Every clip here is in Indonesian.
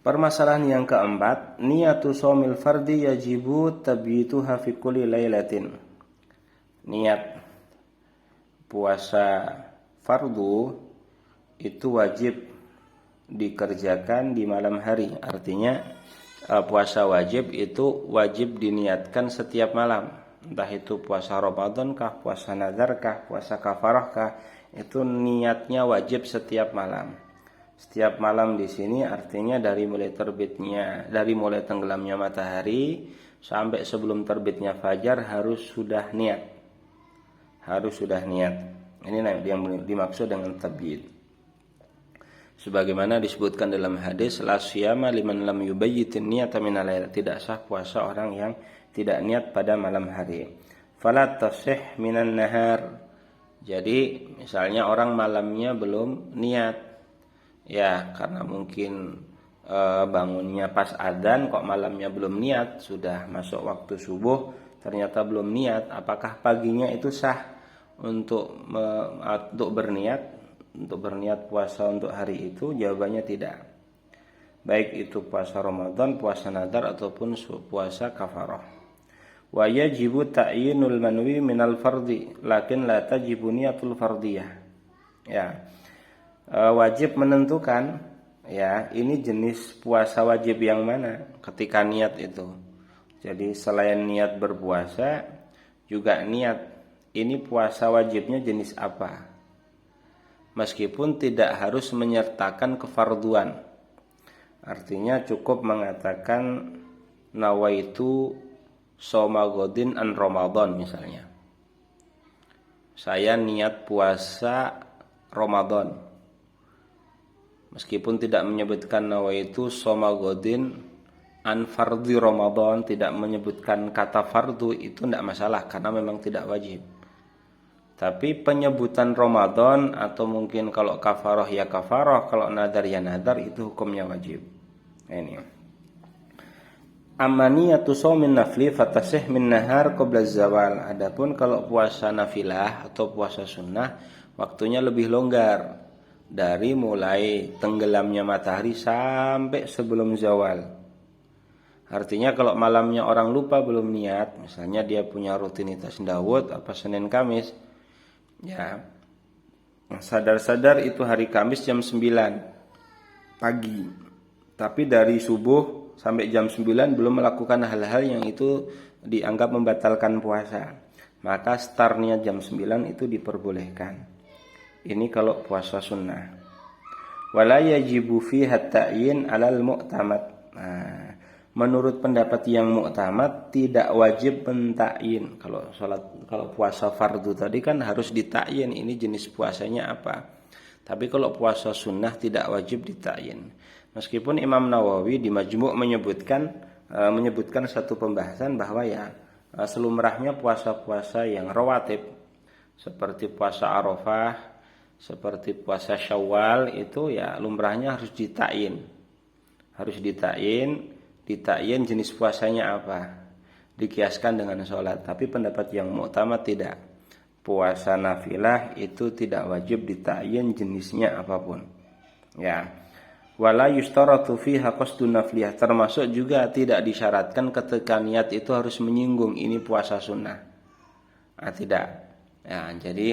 Permasalahan yang keempat, niyatu shaumil fardi yajibu tabyituha fi kulli lailatin. Niat puasa fardu itu wajib dikerjakan di malam hari. Artinya puasa wajib itu wajib diniatkan setiap malam. Entah itu puasa Ramadan kah, puasa nazar kah, puasa kafarah kah, itu niatnya wajib setiap malam. Setiap malam di sini artinya dari mulai tenggelamnya matahari sampai sebelum terbitnya fajar harus sudah niat. Ini yang dimaksud dengan tabyid. Sebagaimana disebutkan dalam hadis, la siyama liman lam yubayyitin niyata minal lail. Tidak sah puasa orang yang tidak niat pada malam hari. Fala tasih minan nahar. Jadi misalnya orang malamnya belum niat, ya karena mungkin bangunnya pas adzan kok malamnya belum niat, sudah masuk waktu subuh ternyata belum niat, apakah paginya itu sah untuk berniat puasa untuk hari itu? Jawabannya tidak. Baik itu puasa Ramadan, puasa nadar ataupun puasa kafarah. Wa yajibu ta'yinul manwi minal fardi lakin la tajibu niyatul fardiyah. Ya. Wajib menentukan, ya ini jenis puasa wajib yang mana ketika niat itu. Jadi selain niat berpuasa juga niat ini puasa wajibnya jenis apa, meskipun tidak harus menyertakan kefarduan. Artinya cukup mengatakan nawaitu shauma ghadin an Ramadan misalnya, saya niat puasa Ramadan, meskipun tidak menyebutkan nawaitu shauma ghadin an fardhi Ramadan, tidak menyebutkan kata fardu, itu tidak masalah karena memang tidak wajib. Tapi penyebutan Ramadan atau mungkin kalau kafarah ya kafarah, kalau nadar ya nadar, itu hukumnya wajib. Ini amaniyatu shaumin nafli fatasih min nahar qabla zawal. Adapun kalau puasa nafilah atau puasa sunnah waktunya lebih longgar, dari mulai tenggelamnya matahari sampai sebelum zawal. Artinya kalau malamnya orang lupa belum niat, misalnya dia punya rutinitas Daud apa Senin Kamis, ya sadar-sadar itu hari Kamis jam 9 pagi, tapi dari subuh sampai jam 9 belum melakukan hal-hal yang itu dianggap membatalkan puasa, maka startnya jam 9 itu diperbolehkan. Ini kalau puasa sunnah. Wala yajibu fiha ta'yin 'alal mu'tamad. Nah, menurut pendapat yang mu'tamad tidak wajib mentakyin. Kalau puasa fardu tadi kan harus ditakyin ini jenis puasanya apa. Tapi kalau puasa sunnah tidak wajib ditakyin. Meskipun Imam Nawawi di Majmu' menyebutkan satu pembahasan bahwa ya selumrahnya puasa-puasa yang rawatib seperti puasa Arafah, seperti puasa Syawal itu ya lumrahnya harus ditakyin. Ditakyin jenis puasanya apa, dikiaskan dengan sholat. Tapi pendapat yang mu'tamad tidak. Puasa nafilah itu tidak wajib ditakyin jenisnya apapun. Ya. Wala yustaratu fiha qasdun nafliyah, termasuk juga tidak disyaratkan ketika niat itu harus menyinggung ini puasa sunnah. Tidak. Ya, jadi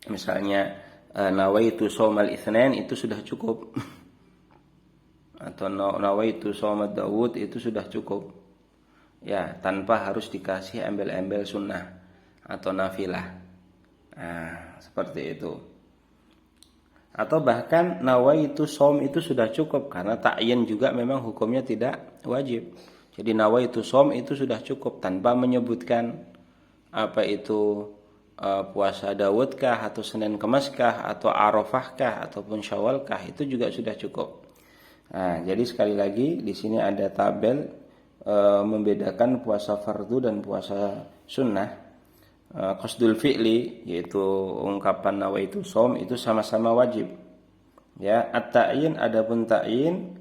misalnya nawaitu shaumal itsnain itu sudah cukup. Atau nawaitu shaumad Daud itu sudah cukup. Ya, tanpa harus dikasih embel-embel sunnah atau nafilah. Nah, seperti itu. Atau bahkan nawaitu shaum itu sudah cukup karena ta'yin juga memang hukumnya tidak wajib. Jadi nawaitu shaum itu sudah cukup tanpa menyebutkan apa itu puasa Daud kah atau Senin Kamis kah atau Arafah kah ataupun Syawal kah, itu juga sudah cukup. Nah, jadi sekali lagi di sini ada tabel membedakan puasa fardu dan puasa sunnah. Qasdul fi'li yaitu ungkapan nawaitu shaum itu sama-sama wajib. Ya, at-ta'yin adapun ta'yin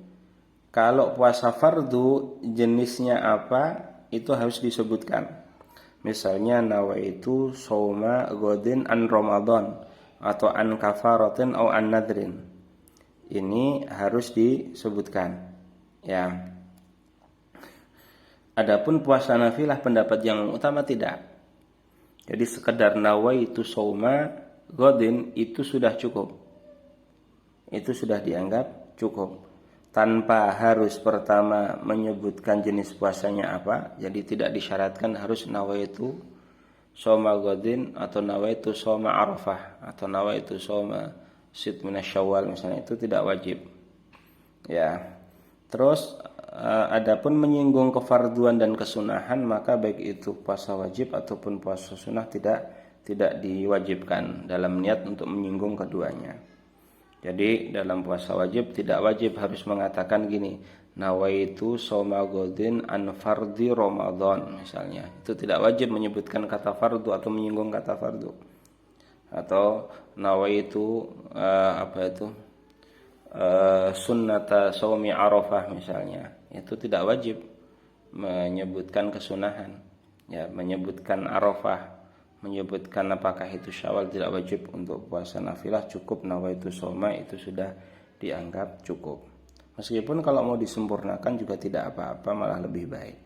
kalau puasa fardu jenisnya apa itu harus disebutkan. Misalnya nawaitu shauma ghadin an Ramadan atau an kafaratin atau an nadrin. Ini harus disebutkan. Ya. Adapun puasa nafilah pendapat yang utama tidak. Jadi sekedar nawaitu shauma ghadin itu sudah cukup. Itu sudah dianggap cukup. Tanpa harus pertama menyebutkan jenis puasanya apa. Jadi tidak disyaratkan harus nawaitu shauma ghadin atau nawaitu shauma arafah atau nawaitu shauma sit minasyawal misalnya, itu tidak wajib. Ya. Terus adapun menyinggung kefarduan dan kesunahan, maka baik itu puasa wajib ataupun puasa sunnah tidak diwajibkan dalam niat untuk menyinggung keduanya. Jadi dalam puasa wajib tidak wajib harus mengatakan gini, nawaitu shauma ghadin an fardhi Ramadan misalnya. Itu tidak wajib menyebutkan kata fardu atau menyinggung kata fardu. Atau nawaitu sunnata shaumi Arafah misalnya. Itu tidak wajib menyebutkan kesunahan. Ya, menyebutkan Arafah, menyebutkan apakah itu Syawal tidak wajib untuk puasa nafilah, cukup nawaitu shauma itu sudah dianggap cukup. Meskipun kalau mau disempurnakan juga tidak apa-apa, malah lebih baik.